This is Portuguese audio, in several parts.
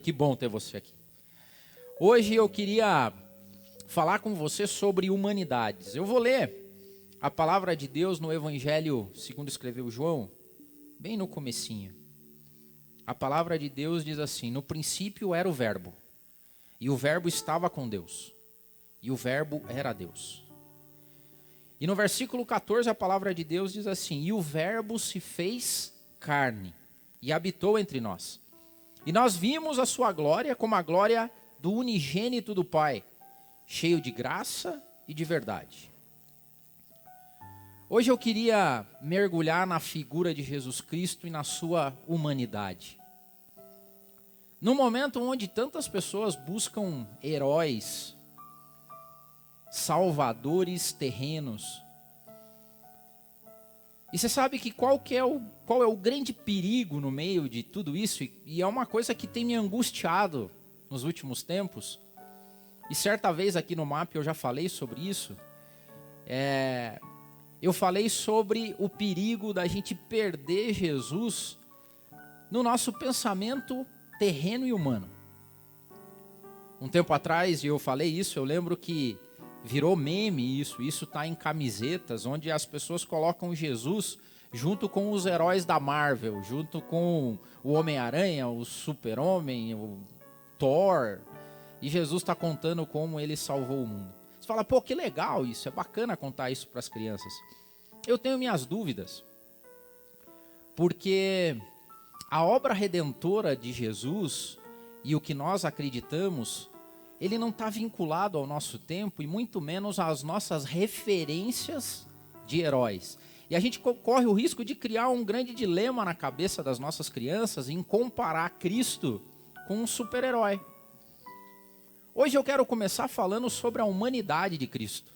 Que bom ter você aqui. Hoje eu queria falar com você sobre humanidades. Eu vou ler a palavra de Deus no Evangelho segundo escreveu João, bem no comecinho. A palavra de Deus diz assim: no princípio era o Verbo, e o Verbo estava com Deus, e o Verbo era Deus. E no versículo 14 a palavra de Deus diz assim: e o Verbo se fez carne, e habitou entre nós. E nós vimos a sua glória como a glória do unigênito do Pai, cheio de graça e de verdade. Hoje eu queria mergulhar na figura de Jesus Cristo e na sua humanidade. Num momento onde tantas pessoas buscam heróis, salvadores terrenos. E você sabe que qual é o grande perigo no meio de tudo isso? E é uma coisa que tem me angustiado nos últimos tempos. E certa vez aqui no MAP eu já falei sobre isso. Eu falei sobre o perigo da gente perder Jesus no nosso pensamento terreno e humano. Um tempo atrás eu falei isso, eu lembro que virou meme isso está em camisetas, onde as pessoas colocam Jesus junto com os heróis da Marvel, junto com o Homem-Aranha, o Super-Homem, o Thor, e Jesus está contando como ele salvou o mundo. Você fala, pô, que legal isso, é bacana contar isso para as crianças. Eu tenho minhas dúvidas, porque a obra redentora de Jesus e o que nós acreditamos, ele não está vinculado ao nosso tempo e muito menos às nossas referências de heróis. E a gente corre o risco de criar um grande dilema na cabeça das nossas crianças em comparar Cristo com um super-herói. Hoje eu quero começar falando sobre a humanidade de Cristo.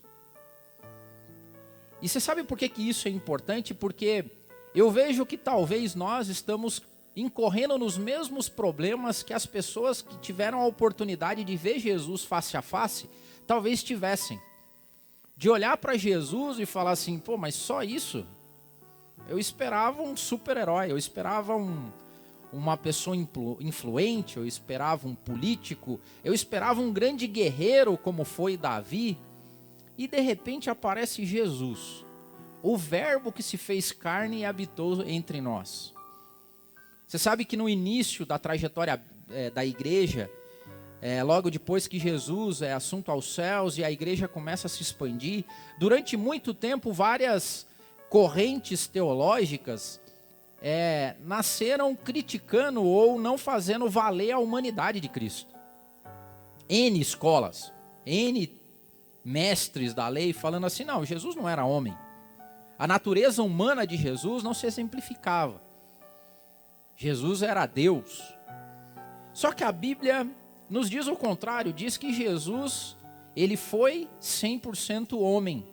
E você sabe por que isso é importante? Porque eu vejo que talvez nós estamos incorrendo nos mesmos problemas que as pessoas que tiveram a oportunidade de ver Jesus face a face, talvez tivessem. De olhar para Jesus e falar assim, pô, mas só isso? Eu esperava um super-herói, eu esperava uma pessoa influente, eu esperava um político, eu esperava um grande guerreiro como foi Davi, e de repente aparece Jesus, o Verbo que se fez carne e habitou entre nós. Você sabe que no início da trajetória da igreja, logo depois que Jesus é assunto aos céus e a igreja começa a se expandir, durante muito tempo várias correntes teológicas nasceram criticando ou não fazendo valer a humanidade de Cristo. N escolas, N mestres da lei falando assim, não, Jesus não era homem. A natureza humana de Jesus não se exemplificava. Jesus era Deus. Só que a Bíblia nos diz o contrário, diz que Jesus, ele foi 100% homem,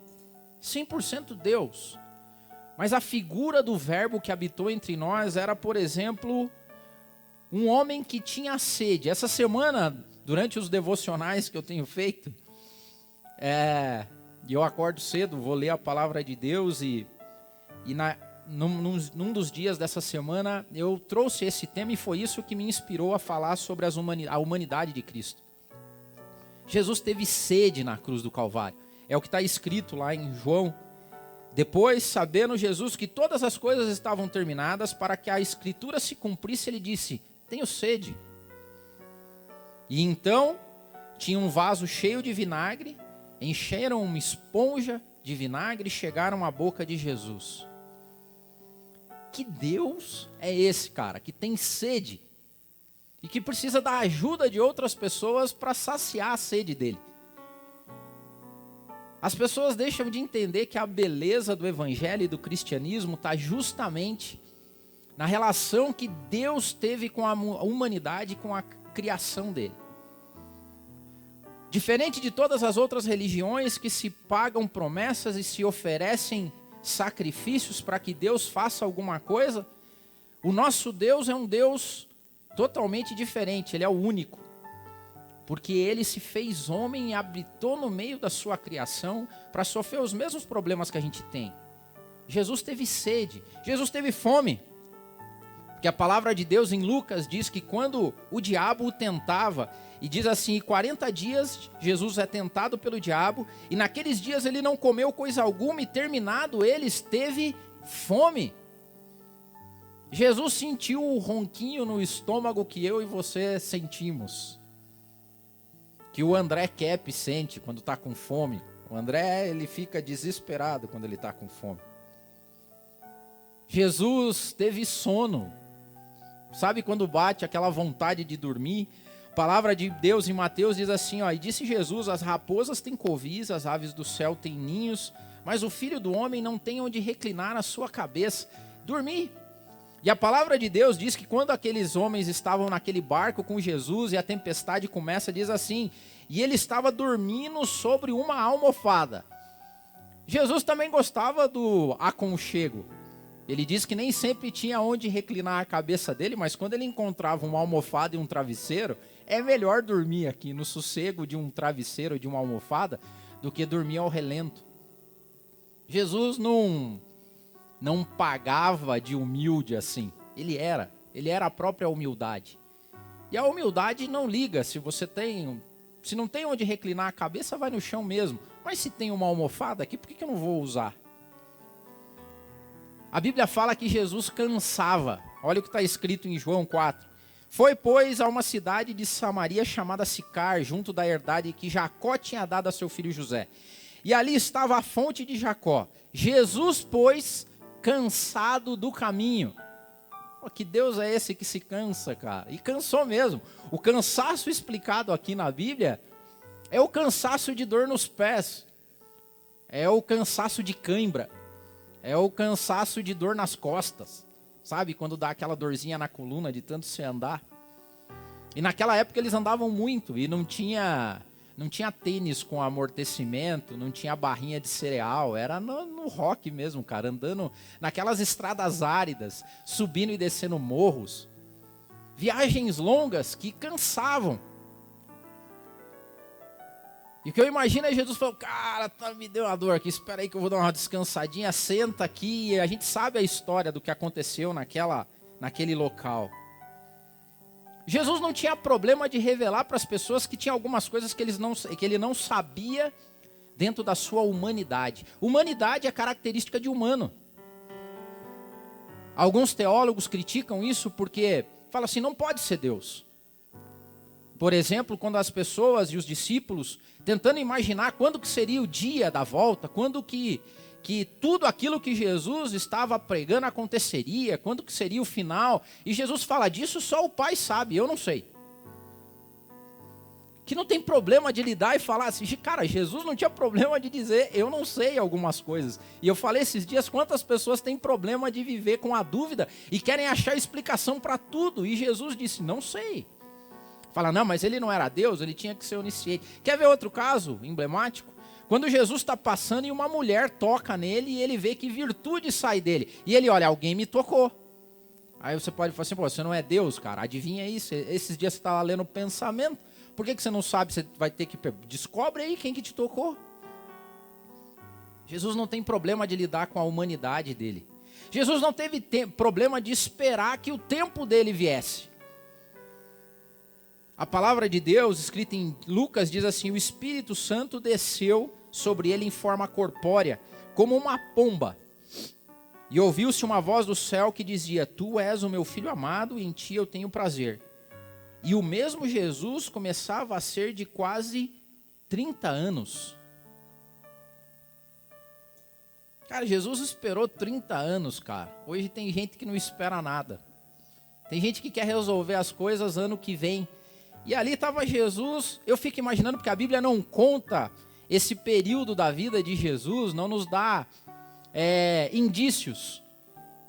100% Deus. Mas a figura do Verbo que habitou entre nós era, por exemplo, um homem que tinha sede. Essa semana, durante os devocionais que eu tenho feito, eu acordo cedo, vou ler a palavra de Deus num dos dias dessa semana, eu trouxe esse tema e foi isso que me inspirou a falar sobre a humanidade de Cristo. Jesus teve sede na cruz do Calvário. É o que está escrito lá em João. Depois, sabendo Jesus que todas as coisas estavam terminadas, para que a Escritura se cumprisse, ele disse, tenho sede. E então, tinha um vaso cheio de vinagre, encheram uma esponja de vinagre e chegaram à boca de Jesus. Que Deus é esse, cara, que tem sede e que precisa da ajuda de outras pessoas para saciar a sede dele? As pessoas deixam de entender que a beleza do evangelho e do cristianismo está justamente na relação que Deus teve com a humanidade e com a criação dele. Diferente de todas as outras religiões que se pagam promessas e se oferecem sacrifícios para que Deus faça alguma coisa, o nosso Deus é um Deus totalmente diferente, ele é o único, porque ele se fez homem e habitou no meio da sua criação para sofrer os mesmos problemas que a gente tem. Jesus teve sede, Jesus teve fome, Porque a palavra de Deus em Lucas diz que quando o diabo o tentava, e diz assim, 40 dias Jesus é tentado pelo diabo, e naqueles dias ele não comeu coisa alguma, e terminado eles teve fome. Jesus sentiu o ronquinho no estômago que eu e você sentimos. Que o André Kepp sente quando está com fome. O André, ele fica desesperado quando ele está com fome. Jesus teve sono. Sabe quando bate aquela vontade de dormir? A palavra de Deus em Mateus diz assim, ó, e disse Jesus, as raposas têm covis, as aves do céu têm ninhos, mas o Filho do Homem não tem onde reclinar a sua cabeça. Dormir. E a palavra de Deus diz que quando aqueles homens estavam naquele barco com Jesus e a tempestade começa, diz assim, e ele estava dormindo sobre uma almofada. Jesus também gostava do aconchego. Ele diz que nem sempre tinha onde reclinar a cabeça dele, mas quando ele encontrava uma almofada e um travesseiro, é melhor dormir aqui no sossego de um travesseiro, de uma almofada, do que dormir ao relento. Jesus não pagava de humilde assim. Ele era a própria humildade. E a humildade não liga, se não tem onde reclinar a cabeça, vai no chão mesmo. Mas se tem uma almofada aqui, por que eu não vou usar? A Bíblia fala que Jesus cansava. Olha o que está escrito em João 4. Foi, pois, a uma cidade de Samaria chamada Sicar, junto da herdade que Jacó tinha dado a seu filho José. E ali estava a fonte de Jacó. Jesus, pois, cansado do caminho. Pô, que Deus é esse que se cansa, cara? E cansou mesmo. O cansaço explicado aqui na Bíblia é o cansaço de dor nos pés. É o cansaço de cãibra. É o cansaço de dor nas costas. Sabe, quando dá aquela dorzinha na coluna de tanto se andar. E naquela época eles andavam muito e não tinha tênis com amortecimento, não tinha barrinha de cereal. Era no rock mesmo, cara, andando naquelas estradas áridas, subindo e descendo morros. Viagens longas que cansavam. E o que eu imagino é Jesus falando, cara, me deu uma dor aqui, espera aí que eu vou dar uma descansadinha, senta aqui. E a gente sabe a história do que aconteceu naquele local. Jesus não tinha problema de revelar para as pessoas que tinha algumas coisas que ele não sabia dentro da sua humanidade. Humanidade é característica de humano. Alguns teólogos criticam isso porque falam assim, não pode ser Deus. Por exemplo, quando as pessoas e os discípulos, tentando imaginar quando que seria o dia da volta, quando que tudo aquilo que Jesus estava pregando aconteceria, quando que seria o final, e Jesus fala disso, só o Pai sabe, eu não sei. Que não tem problema de lidar e falar assim, cara, Jesus não tinha problema de dizer, eu não sei algumas coisas. E eu falei esses dias, quantas pessoas têm problema de viver com a dúvida e querem achar explicação para tudo, e Jesus disse, não sei. Fala, não, mas ele não era Deus, ele tinha que ser onisciente. Quer ver outro caso emblemático? Quando Jesus está passando e uma mulher toca nele e ele vê que virtude sai dele. E ele olha, alguém me tocou. Aí você pode falar assim, pô, você não é Deus, cara, adivinha isso? Esses dias você está lá lendo o pensamento, por que você não sabe? Você vai ter que... Descobre aí quem que te tocou. Jesus não tem problema de lidar com a humanidade dele. Jesus não teve problema de esperar que o tempo dele viesse. A palavra de Deus, escrita em Lucas, diz assim, o Espírito Santo desceu sobre ele em forma corpórea, como uma pomba. E ouviu-se uma voz do céu que dizia, tu és o meu filho amado, e em ti eu tenho prazer. E o mesmo Jesus começava a ser de quase 30 anos. Cara, Jesus esperou 30 anos, cara. Hoje tem gente que não espera nada. Tem gente que quer resolver as coisas ano que vem. E ali estava Jesus, eu fico imaginando, porque a Bíblia não conta esse período da vida de Jesus, não nos dá indícios.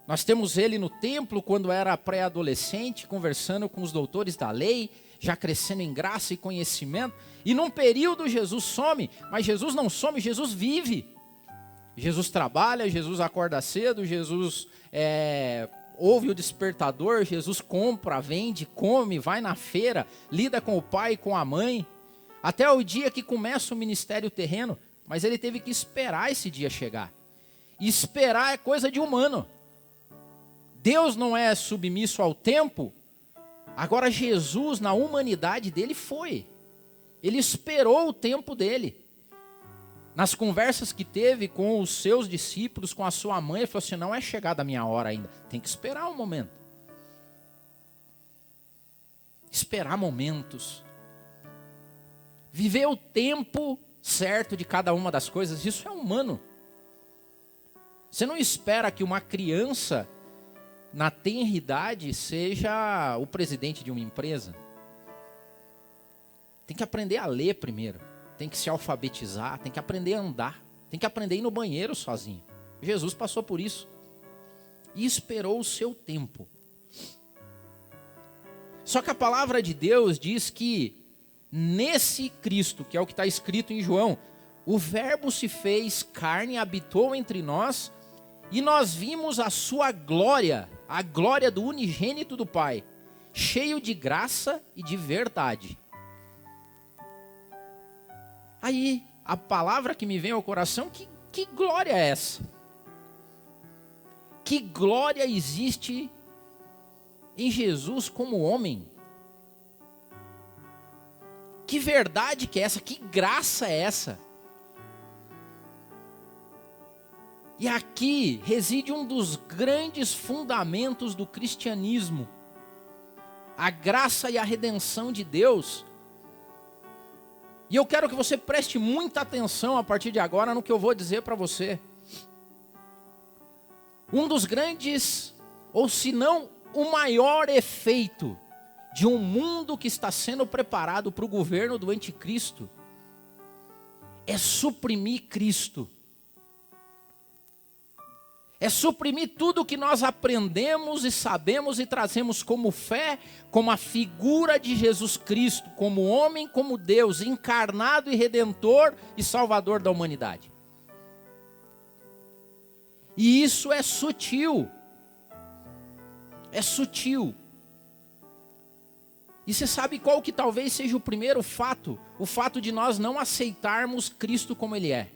Nós temos ele no templo, quando era pré-adolescente, conversando com os doutores da lei, já crescendo em graça e conhecimento. E num período Jesus some, mas Jesus não some, Jesus vive. Jesus trabalha, Jesus acorda cedo, Jesus ouve o despertador, Jesus compra, vende, come, vai na feira, lida com o pai e com a mãe, até o dia que começa o ministério terreno, mas ele teve que esperar esse dia chegar. E esperar é coisa de humano. Deus não é submisso ao tempo. Agora Jesus, na humanidade dele, foi. Ele esperou o tempo dele. Nas conversas que teve com os seus discípulos, com a sua mãe, ele falou assim, não é chegada a minha hora ainda. Tem que esperar um momento. Esperar momentos. Viver o tempo certo de cada uma das coisas, isso é humano. Você não espera que uma criança, na tenridade, seja o presidente de uma empresa. Tem que aprender a ler primeiro. Tem que se alfabetizar, tem que aprender a andar. Tem que aprender a ir no banheiro sozinho. Jesus passou por isso. E esperou o seu tempo. Só que a palavra de Deus diz que nesse Cristo, que é o que está escrito em João, o Verbo se fez carne, habitou entre nós, e nós vimos a sua glória, a glória do unigênito do Pai, cheio de graça e de verdade. Aí, a palavra que me vem ao coração, que glória é essa? Que glória existe em Jesus como homem? Que verdade que é essa? Que graça é essa? E aqui reside um dos grandes fundamentos do cristianismo. A graça e a redenção de Deus. E eu quero que você preste muita atenção a partir de agora no que eu vou dizer para você. Um dos grandes, ou se não o maior efeito de um mundo que está sendo preparado para o governo do anticristo é suprimir Cristo. É suprimir tudo que nós aprendemos e sabemos e trazemos como fé, como a figura de Jesus Cristo, como homem, como Deus, encarnado e redentor e salvador da humanidade. E isso é sutil. É sutil. E você sabe qual que talvez seja o primeiro fato? O fato de nós não aceitarmos Cristo como Ele é.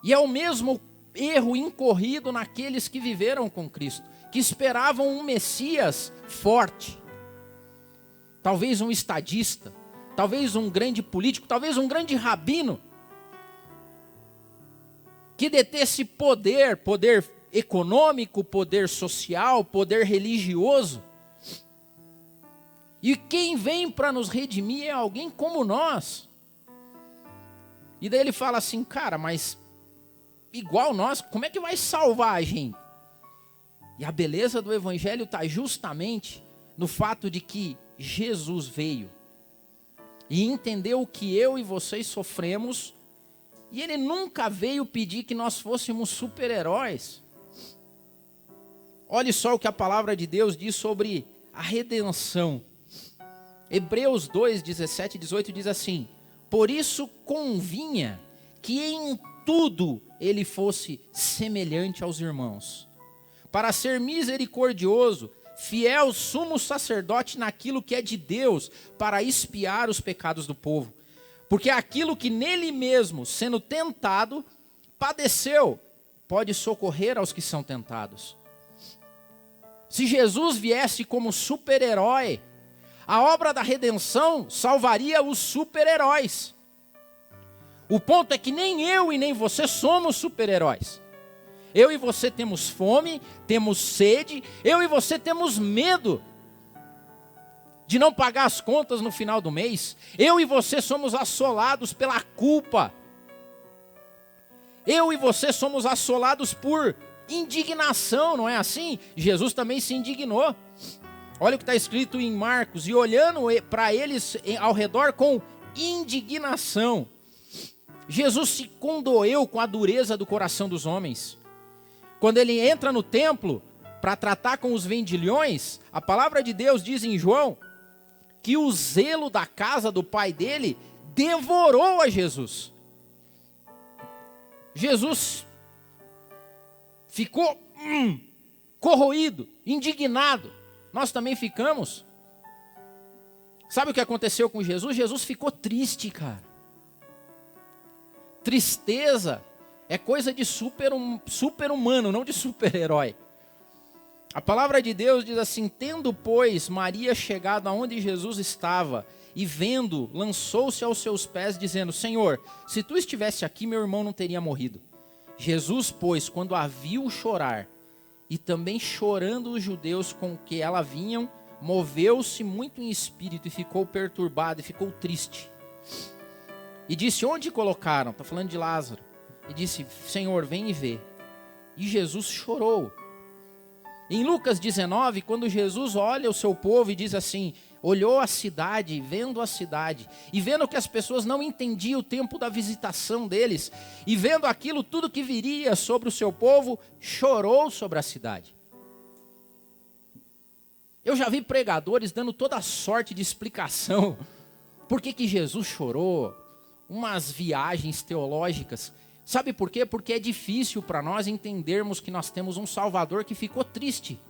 E é o mesmo erro incorrido naqueles que viveram com Cristo, que esperavam um Messias forte. Talvez um estadista, talvez um grande político, talvez um grande rabino, que detesse poder econômico, poder social, poder religioso. E quem vem para nos redimir é alguém como nós. E daí ele fala assim, cara, mas igual nós, como é que vai salvar a gente? E a beleza do evangelho está justamente no fato de que Jesus veio e entendeu o que eu e vocês sofremos, e Ele nunca veio pedir que nós fôssemos super-heróis. Olhe só o que a palavra de Deus diz sobre a redenção. Hebreus 2, 17 e 18 diz assim: por isso convinha que em tudo ele fosse semelhante aos irmãos, para ser misericordioso, fiel sumo sacerdote naquilo que é de Deus, para expiar os pecados do povo. Porque aquilo que nele mesmo, sendo tentado, padeceu, pode socorrer aos que são tentados. Se Jesus viesse como super-herói, a obra da redenção salvaria os super-heróis. O ponto é que nem eu e nem você somos super-heróis. Eu e você temos fome, temos sede, eu e você temos medo de não pagar as contas no final do mês. Eu e você somos assolados pela culpa. Eu e você somos assolados por indignação, não é assim? Jesus também se indignou. Olha o que está escrito em Marcos: e olhando para eles ao redor com indignação. Jesus se condoeu com a dureza do coração dos homens. Quando ele entra no templo para tratar com os vendilhões, a palavra de Deus diz em João que o zelo da casa do pai dele devorou a Jesus. Jesus ficou corroído, indignado. Nós também ficamos. Sabe o que aconteceu com Jesus? Jesus ficou triste, cara. Tristeza é coisa de super-humano, não de super-herói. A palavra de Deus diz assim: tendo, pois, Maria chegado aonde Jesus estava, e vendo, lançou-se aos seus pés, dizendo: Senhor, se tu estivesse aqui, meu irmão não teria morrido. Jesus, pois, quando a viu chorar, e também chorando os judeus com que ela vinham, moveu-se muito em espírito, e ficou perturbado, e ficou triste. E disse: onde colocaram? Está falando de Lázaro. E disse: Senhor, vem e vê. E Jesus chorou. Em Lucas 19, quando Jesus olha o seu povo e diz assim: olhou a cidade, vendo a cidade, e vendo que as pessoas não entendiam o tempo da visitação deles, e vendo aquilo tudo que viria sobre o seu povo, chorou sobre a cidade. Eu já vi pregadores dando toda sorte de explicação. Por que Jesus chorou? Umas viagens teológicas. Sabe por quê? Porque é difícil para nós entendermos que nós temos um Salvador que ficou triste.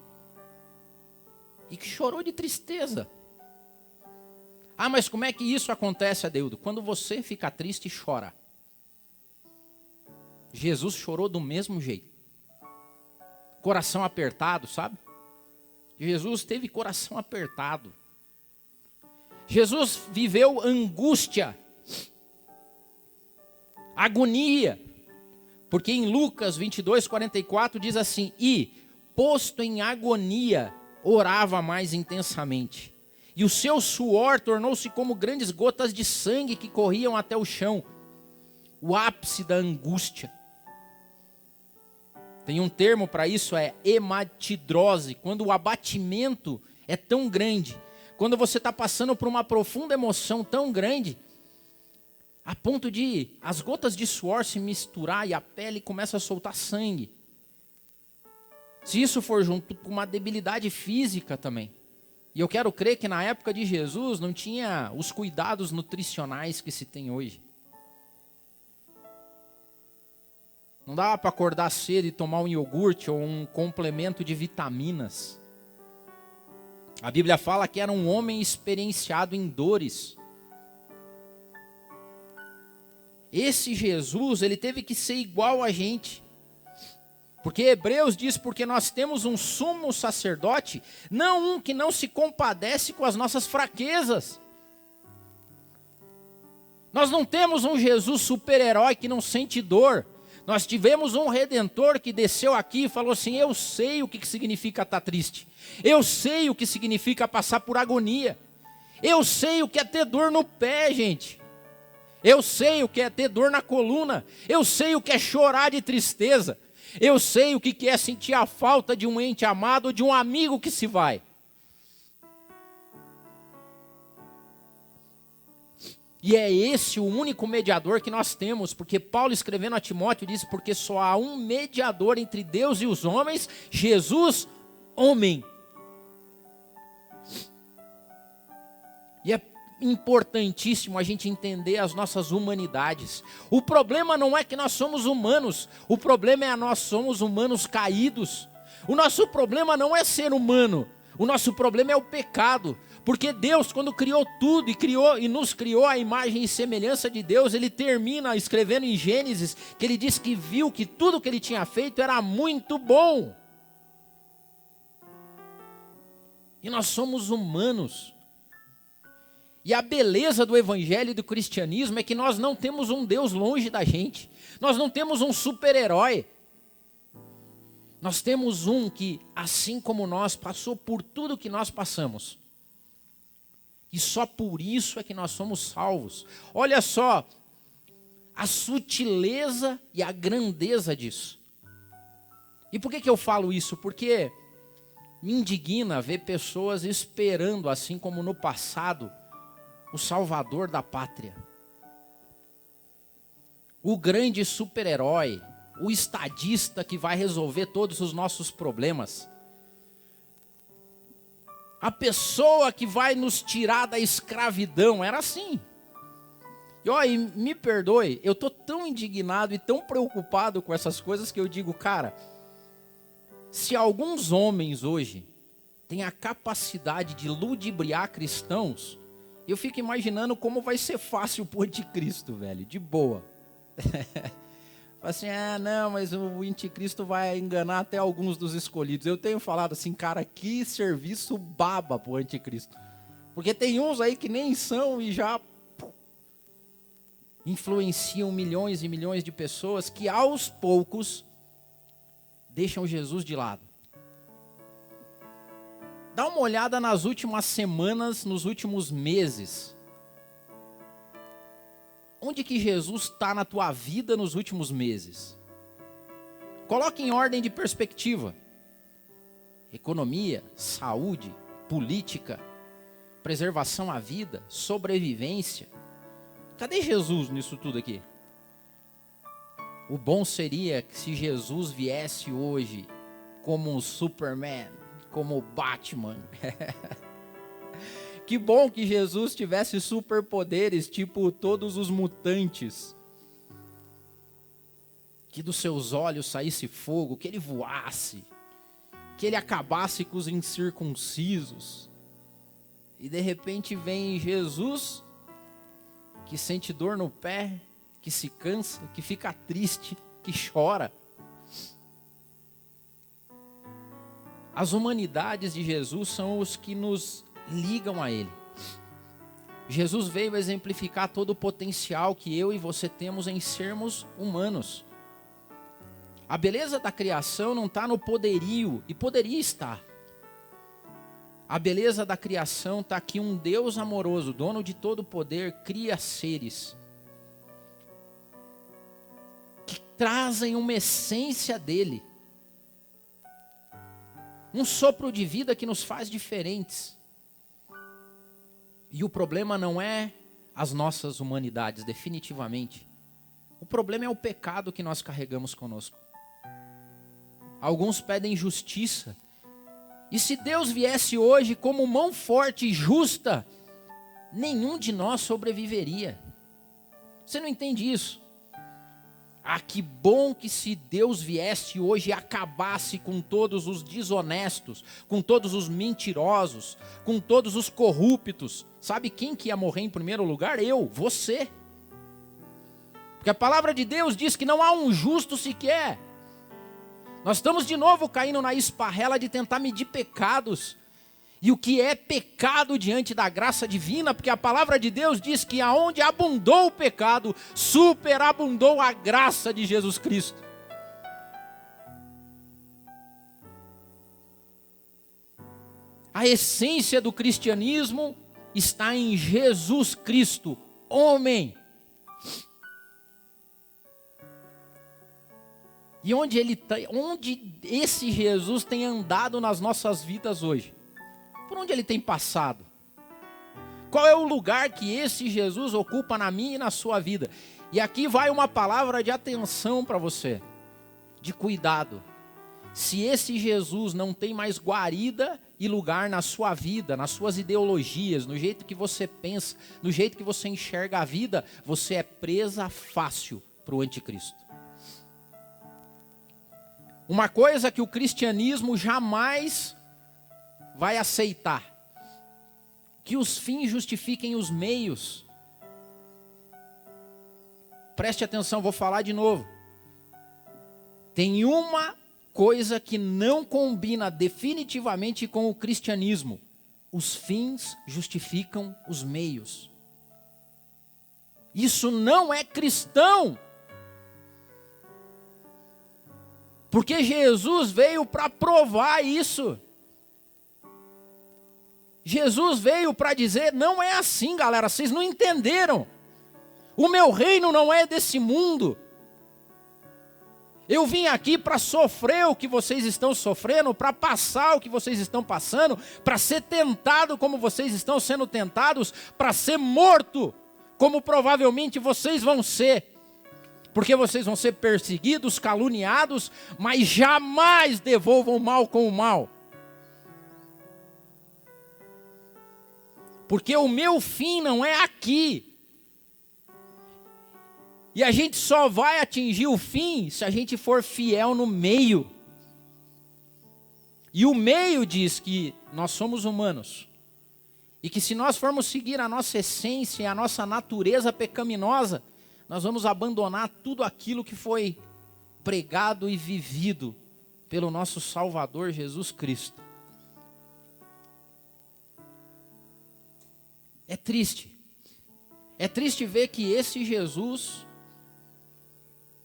E que chorou de tristeza. Ah, mas como é que isso acontece, Adeudo? Quando você fica triste, chora. Jesus chorou do mesmo jeito. Coração apertado, sabe? Jesus teve coração apertado. Jesus viveu angústia, agonia, porque em Lucas 22:44 diz assim: e, posto em agonia, orava mais intensamente, e o seu suor tornou-se como grandes gotas de sangue que corriam até o chão. O ápice da angústia. Tem um termo para isso, é hematidrose, quando o abatimento é tão grande, quando você está passando por uma profunda emoção tão grande, a ponto de as gotas de suor se misturar e a pele começa a soltar sangue. Se isso for junto com uma debilidade física também. E eu quero crer que na época de Jesus não tinha os cuidados nutricionais que se tem hoje. Não dava para acordar cedo e tomar um iogurte ou um complemento de vitaminas. A Bíblia fala que era um homem experienciado em dores. Esse Jesus, ele teve que ser igual a gente. Porque Hebreus diz: porque nós temos um sumo sacerdote, não um que não se compadece com as nossas fraquezas. Nós não temos um Jesus super-herói que não sente dor. Nós tivemos um Redentor que desceu aqui e falou assim: eu sei o que significa estar triste. Eu sei o que significa passar por agonia. Eu sei o que é ter dor no pé, gente. Eu sei o que é ter dor na coluna. Eu sei o que é chorar de tristeza. Eu sei o que é sentir a falta de um ente amado ou de um amigo que se vai. E é esse o único mediador que nós temos, porque Paulo, escrevendo a Timóteo, disse: porque só há um mediador entre Deus e os homens, Jesus, homem. E é importantíssimo a gente entender as nossas humanidades. O problema não é que nós somos humanos, o problema é que nós somos humanos caídos. O nosso problema não é ser humano, o nosso problema é o pecado. Porque Deus, quando criou tudo e nos criou a imagem e semelhança de Deus, ele termina escrevendo em Gênesis, que ele diz que viu que tudo que ele tinha feito era muito bom. E nós somos humanos. E a beleza do evangelho e do cristianismo é que nós não temos um Deus longe da gente. Nós não temos um super-herói. Nós temos um que, assim como nós, passou por tudo que nós passamos. E só por isso é que nós somos salvos. Olha só a sutileza e a grandeza disso. E por que eu falo isso? Porque me indigna ver pessoas esperando, assim como no passado, o Salvador da pátria. O grande super-herói, o estadista que vai resolver todos os nossos problemas. A pessoa que vai nos tirar da escravidão, era assim. E me perdoe, eu estou tão indignado e tão preocupado com essas coisas que eu digo: cara, se alguns homens hoje têm a capacidade de ludibriar cristãos, eu fico imaginando como vai ser fácil pro anticristo, velho, de boa. Fala assim, não, mas o anticristo vai enganar até alguns dos escolhidos. Eu tenho falado assim, cara, que serviço baba pro anticristo. Porque tem uns aí que nem são e já influenciam milhões e milhões de pessoas que aos poucos deixam Jesus de lado. Dá uma olhada nas últimas semanas, nos últimos meses. Onde que Jesus está na tua vida nos últimos meses? Coloque em ordem de perspectiva. Economia, saúde, política, preservação à vida, sobrevivência. Cadê Jesus nisso tudo aqui? O bom seria que se Jesus viesse hoje como um Superman, como o Batman. Que bom que Jesus tivesse superpoderes, tipo todos os mutantes. Que dos seus olhos saísse fogo, que ele voasse, que ele acabasse com os incircuncisos. E de repente vem Jesus, que sente dor no pé, que se cansa, que fica triste, que chora. As humanidades de Jesus são os que nos ligam a Ele. Jesus veio exemplificar todo o potencial que eu e você temos em sermos humanos. A beleza da criação não está no poderio, e poderia estar. A beleza da criação está que um Deus amoroso, dono de todo o poder, cria seres que trazem uma essência dele. Um sopro de vida que nos faz diferentes. E o problema não é as nossas humanidades, definitivamente. O problema é o pecado que nós carregamos conosco. Alguns pedem justiça. E se Deus viesse hoje como mão forte e justa, nenhum de nós sobreviveria. Você não entende isso? Ah, que bom que se Deus viesse hoje e acabasse com todos os desonestos, com todos os mentirosos, com todos os corruptos. Sabe quem que ia morrer em primeiro lugar? Eu, você. Porque a palavra de Deus diz que não há um justo sequer. Nós estamos de novo caindo na esparrela de tentar medir pecados. E o que é pecado diante da graça divina? Porque a palavra de Deus diz que aonde abundou o pecado, superabundou a graça de Jesus Cristo. A essência do cristianismo está em Jesus Cristo, homem. E onde esse Jesus tem andado nas nossas vidas hoje? Por onde ele tem passado? Qual é o lugar que esse Jesus ocupa na minha e na sua vida? E aqui vai uma palavra de atenção para você, de cuidado. Se esse Jesus não tem mais guarida e lugar na sua vida, nas suas ideologias, no jeito que você pensa, no jeito que você enxerga a vida, você é presa fácil para o anticristo. Uma coisa que o cristianismo jamais vai aceitar: que os fins justifiquem os meios. Preste atenção, vou falar de novo. Tem uma coisa que não combina definitivamente com o cristianismo: os fins justificam os meios. Isso não é cristão. Porque Jesus veio para provar isso. Jesus veio para dizer, não é assim, galera, vocês não entenderam. O meu reino não é desse mundo. Eu vim aqui para sofrer o que vocês estão sofrendo, para passar o que vocês estão passando, para ser tentado como vocês estão sendo tentados, para ser morto como provavelmente vocês vão ser. Porque vocês vão ser perseguidos, caluniados, mas jamais devolvam o mal com o mal. Porque o meu fim não é aqui. E a gente só vai atingir o fim se a gente for fiel no meio. E o meio diz que nós somos humanos. E que se nós formos seguir a nossa essência e a nossa natureza pecaminosa, nós vamos abandonar tudo aquilo que foi pregado e vivido pelo nosso Salvador Jesus Cristo. É triste. É triste ver que esse Jesus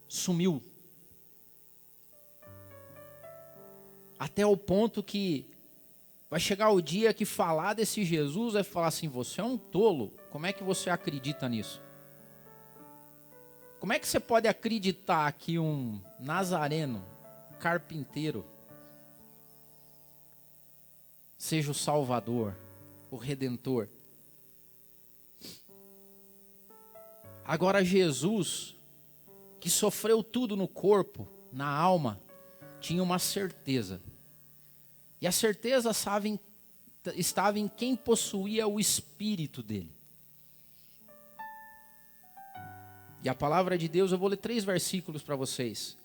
sumiu. Até o ponto que vai chegar o dia que falar desse Jesus vai falar assim: você é um tolo, como é que você acredita nisso? Como é que você pode acreditar que um nazareno, carpinteiro, seja o Salvador, o Redentor? Agora Jesus, que sofreu tudo no corpo, na alma, tinha uma certeza. E a certeza estava em quem possuía o Espírito dele. E a palavra de Deus, eu vou ler 3 versículos para vocês.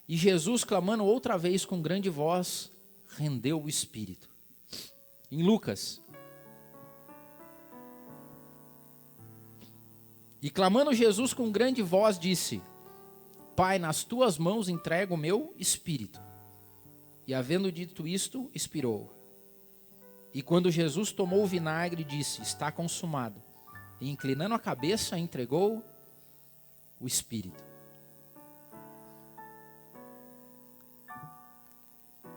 E Jesus, clamando outra vez com grande voz, rendeu o Espírito. Em Lucas. E clamando Jesus com grande voz, disse: Pai, nas tuas mãos entrego o meu espírito. E havendo dito isto, expirou. E quando Jesus tomou o vinagre, disse: está consumado. E inclinando a cabeça, entregou o espírito.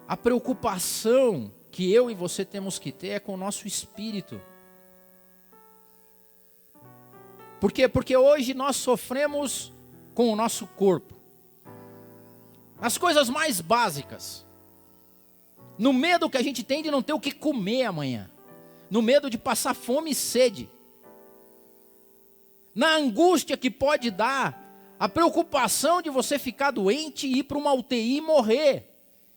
A preocupação que eu e você temos que ter é com o nosso espírito. Por quê? Porque hoje nós sofremos com o nosso corpo. As coisas mais básicas. No medo que a gente tem de não ter o que comer amanhã. No medo de passar fome e sede. Na angústia que pode dar a preocupação de você ficar doente e ir para uma UTI e morrer.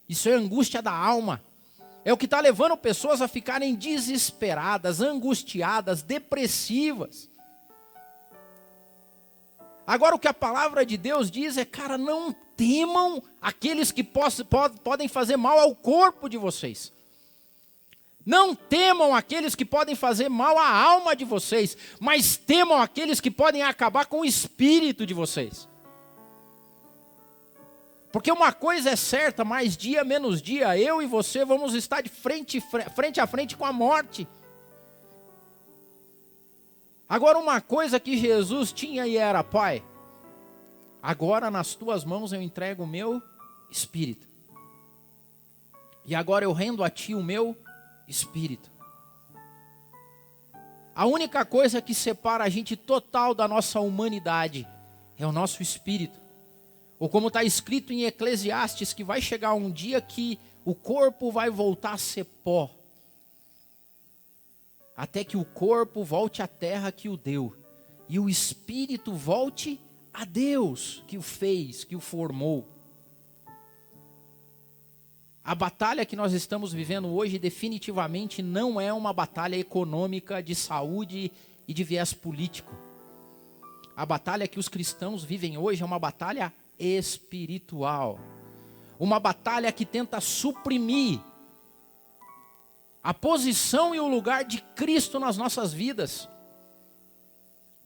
Isso é angústia da alma. É o que está levando pessoas a ficarem desesperadas, angustiadas, depressivas. Agora o que a palavra de Deus diz é, cara, não temam aqueles que podem fazer mal ao corpo de vocês. Não temam aqueles que podem fazer mal à alma de vocês, mas temam aqueles que podem acabar com o espírito de vocês. Porque uma coisa é certa, mais dia menos dia, eu e você vamos estar de frente a frente com a morte. Agora uma coisa que Jesus tinha e era: Pai, agora nas tuas mãos eu entrego o meu espírito. E agora eu rendo a ti o meu espírito. A única coisa que separa a gente total da nossa humanidade é o nosso espírito. Ou como está escrito em Eclesiastes, que vai chegar um dia que o corpo vai voltar a ser pó. Até que o corpo volte à terra que o deu. E o espírito volte a Deus que o fez, que o formou. A batalha que nós estamos vivendo hoje definitivamente não é uma batalha econômica, de saúde e de viés político. A batalha que os cristãos vivem hoje é uma batalha espiritual. Uma batalha que tenta suprimir a posição e o lugar de Cristo nas nossas vidas.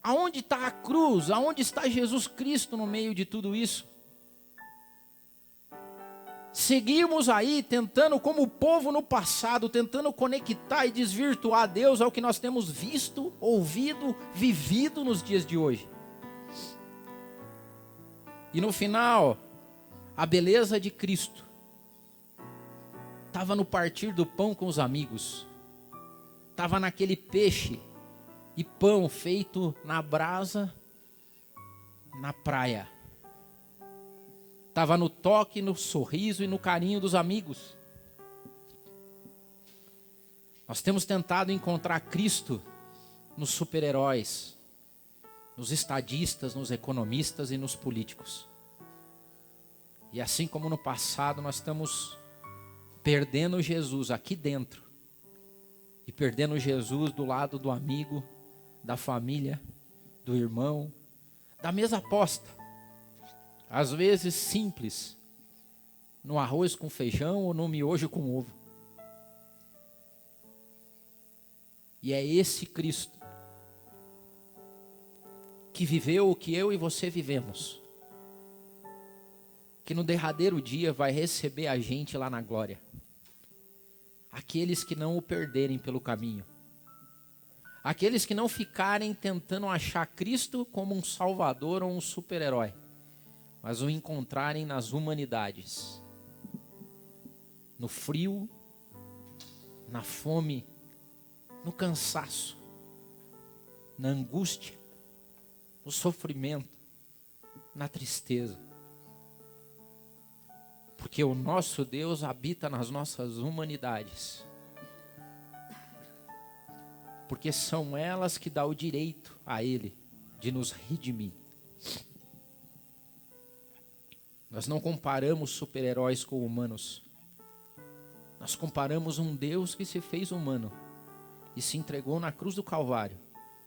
Aonde está a cruz? Aonde está Jesus Cristo no meio de tudo isso? Seguimos aí tentando, como o povo no passado, tentando conectar e desvirtuar Deus ao que nós temos visto, ouvido, vivido nos dias de hoje. E no final, a beleza de Cristo estava no partir do pão com os amigos. Estava naquele peixe e pão feito na brasa, na praia. Estava no toque, no sorriso e no carinho dos amigos. Nós temos tentado encontrar Cristo nos super-heróis, nos estadistas, nos economistas e nos políticos. E assim como no passado, nós estamos perdendo Jesus aqui dentro e perdendo Jesus do lado do amigo, da família, do irmão, da mesa aposta. Às vezes simples, no arroz com feijão ou no miojo com ovo. E é esse Cristo que viveu o que eu e você vivemos. que no derradeiro dia vai receber a gente lá na glória. Aqueles que não o perderem pelo caminho. Aqueles que não ficarem tentando achar Cristo como um salvador ou um super-herói, mas o encontrarem nas humanidades. No frio, na fome, no cansaço, na angústia, no sofrimento, na tristeza. Porque o nosso Deus habita nas nossas humanidades. Porque são elas que dão o direito a Ele de nos redimir. Nós não comparamos super-heróis com humanos. Nós comparamos um Deus que se fez humano e se entregou na cruz do Calvário,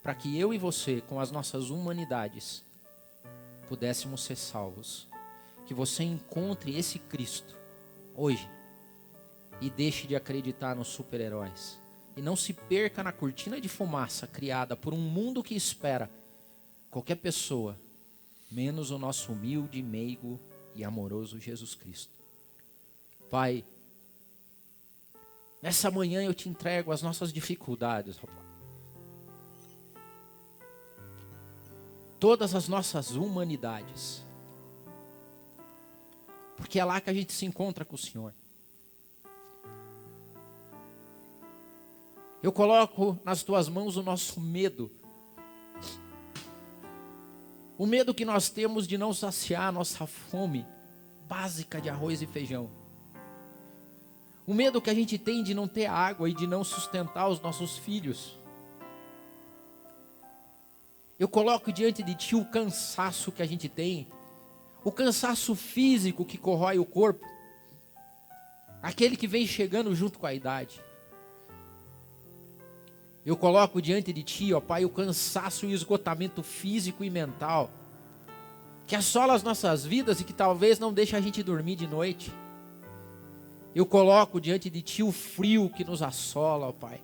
para que eu e você, com as nossas humanidades, pudéssemos ser salvos. Que você encontre esse Cristo hoje e deixe de acreditar nos super-heróis. E não se perca na cortina de fumaça criada por um mundo que espera qualquer pessoa, menos o nosso humilde, meigo e amoroso Jesus Cristo. Pai, nessa manhã eu te entrego as nossas dificuldades, ó Pai. Todas as nossas humanidades. Porque é lá que a gente se encontra com o Senhor. Eu coloco nas tuas mãos o nosso medo. O medo que nós temos de não saciar a nossa fome básica de arroz e feijão. O medo que a gente tem de não ter água e de não sustentar os nossos filhos. Eu coloco diante de ti o cansaço que a gente tem. O cansaço físico que corrói o corpo. Aquele que vem chegando junto com a idade. Eu coloco diante de ti, ó Pai, o cansaço e o esgotamento físico e mental que assola as nossas vidas e que talvez não deixe a gente dormir de noite. Eu coloco diante de ti o frio que nos assola, ó Pai.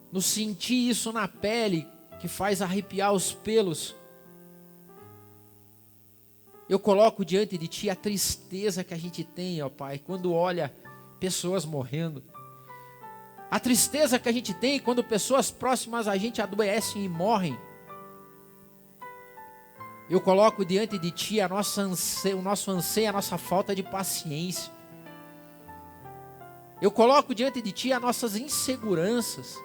No sentir isso na pele que faz arrepiar os pelos. Eu coloco diante de ti a tristeza que a gente tem, ó Pai, quando olha pessoas morrendo. A tristeza que a gente tem quando pessoas próximas a gente adoecem e morrem. Eu coloco diante de ti o nosso anseio, a nossa falta de paciência. Eu coloco diante de ti as nossas inseguranças.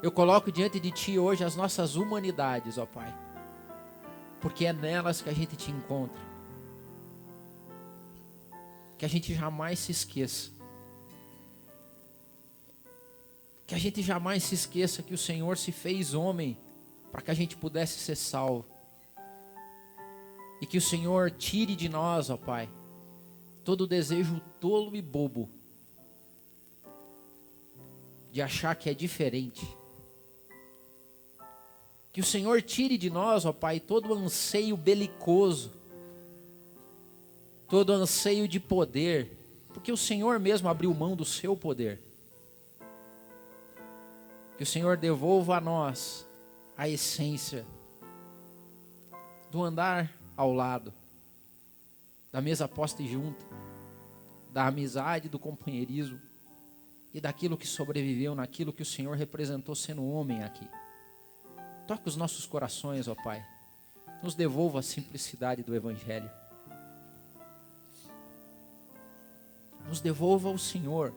Eu coloco diante de ti hoje as nossas humanidades, ó Pai. Porque é nelas que a gente te encontra. Que a gente jamais se esqueça. Que a gente jamais se esqueça que o Senhor se fez homem para que a gente pudesse ser salvo. E que o Senhor tire de nós, ó Pai, todo o desejo tolo e bobo de achar que é diferente. Que o Senhor tire de nós, ó Pai, todo o anseio belicoso, todo o anseio de poder, porque o Senhor mesmo abriu mão do seu poder. Que o Senhor devolva a nós a essência do andar ao lado, da mesa posta e junta, da amizade, do companheirismo e daquilo que sobreviveu naquilo que o Senhor representou sendo homem aqui. Toca os nossos corações, ó Pai. Nos devolva a simplicidade do Evangelho. Nos devolva o Senhor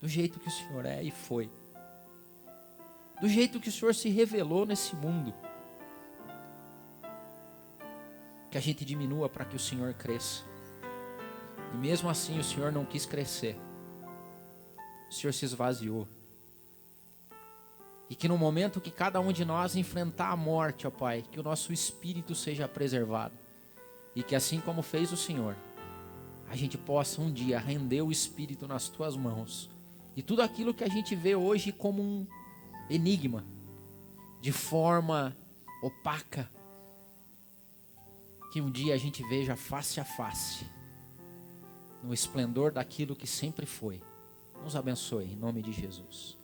do jeito que o Senhor é e foi. Do jeito que o Senhor se revelou nesse mundo. Que a gente diminua para que o Senhor cresça. E mesmo assim o Senhor não quis crescer. O Senhor se esvaziou. E que no momento que cada um de nós enfrentar a morte, ó Pai, que o nosso espírito seja preservado. E que assim como fez o Senhor, a gente possa um dia render o espírito nas tuas mãos. E tudo aquilo que a gente vê hoje como um enigma, de forma opaca, que um dia a gente veja face a face, no esplendor daquilo que sempre foi. Nos abençoe, em nome de Jesus.